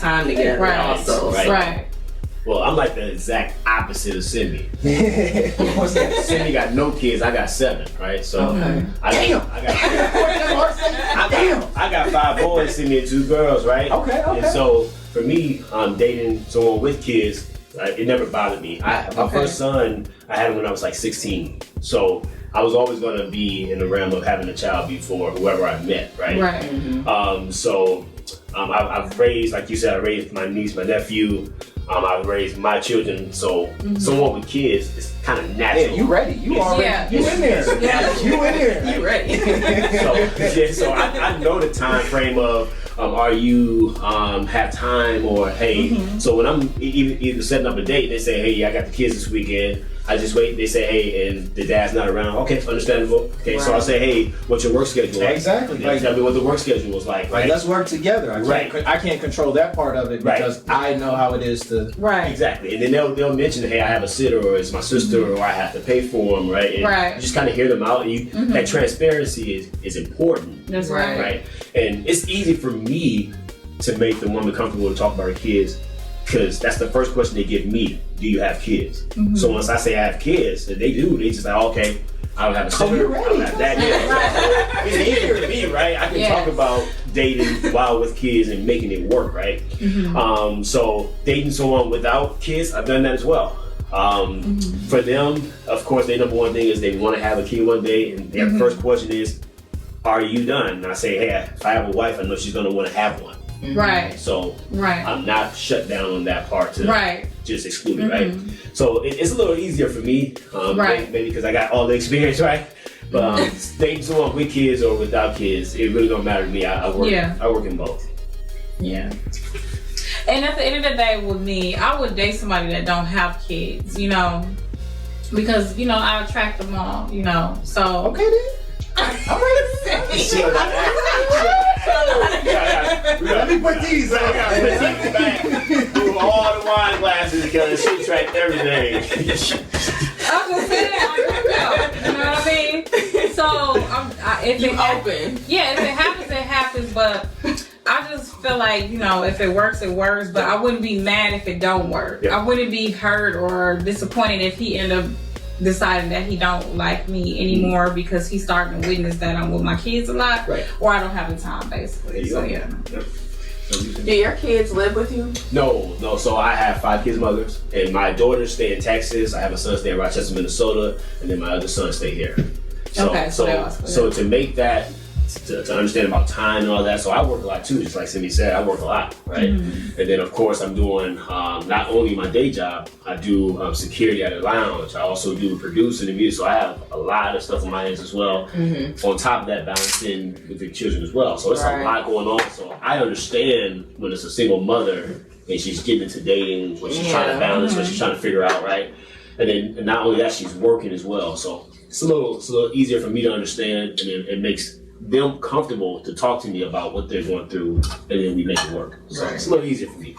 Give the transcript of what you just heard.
time together. Right. Also, Right. Well, I'm like the exact opposite of Cindy. What's that? Cindy got no kids. I got 7, right? So I got 5 boys, Cindy, and 2 girls, right? Okay. And so for me, dating someone with kids, it never bothered me. My first son, I had him when I was like 16. So I was always going to be in the realm of having a child before whoever I met, right? Right. I've raised, like you said, I raised my niece, my nephew. I've raised my children. So someone with kids is kind of natural. Yeah, you ready? You already? Yeah. You in there? Yeah. You in there? You ready? So I know the time frame of are you have time or hey. So when I'm either setting up a date, they say, hey, I got the kids this weekend. I just wait. They say, hey, and the dad's not around. Okay, understandable. Okay, so I'll say, hey, what's your work schedule like? Exactly. Like, tell me what the work schedule was like. Like, right? let's work together. I can't control that part of it because I know how it is to. Right. Exactly. And then they'll mention, hey, I have a sitter, or it's my sister, or I have to pay for them, right? And you just kind of hear them out. And that transparency is important. That's right. Right. And it's easy for me to make the woman comfortable to talk about her kids, because that's the first question they give me. Do you have kids? So once I say I have kids, they do. They just like, okay, I don't have a sister. I don't have that yet. It's easier to me, right? I can talk about dating while with kids and making it work, right? So dating someone without kids, I've done that as well. For them, of course, their number one thing is they want to have a kid one day, and their first question is, are you done? And I say, hey, if I have a wife, I know she's going to want to have one. Right. So I'm not shut down on that part to just exclude it, right? So it's a little easier for me, maybe because I got all the experience, right? But dating someone with kids or without kids, it really don't matter to me. I work in both. Yeah. And at the end of the day, with me, I would date somebody that don't have kids, you know, because I attract them all, So Okay then. I'm ready. Let me put these on. I got to put these back through all the wine glasses because she tracked everything. I'm just saying, you know what I mean? So if it happens, if it happens, it happens. But I just feel like if it works, it works. But I wouldn't be mad if it don't work. I wouldn't be hurt or disappointed if he ended up deciding that he don't like me anymore because he's starting to witness that I'm with my kids a lot, or I don't have the time, basically. So Do your kids live with you? No. So I have 5 kids' mothers, and my daughters stay in Texas. I have a son stay in Rochester, Minnesota, and then my other son stay here. So to make that, to understand about time and all that, so I work a lot too, just like Cindy said, I work a lot, right? And then of course I'm doing not only my day job, I do security at a lounge, I also do producing the music, so I have a lot of stuff on my hands as well. On top of that, balancing with the children as well, so it's a lot going on. So I understand when it's a single mother and she's getting into dating, what she's trying to balance, what she's trying to figure out, right? And not only that, she's working as well, so it's a little easier for me to understand, and it makes them comfortable to talk to me about what they're going through, and then we make it work. So it's a little easier for me.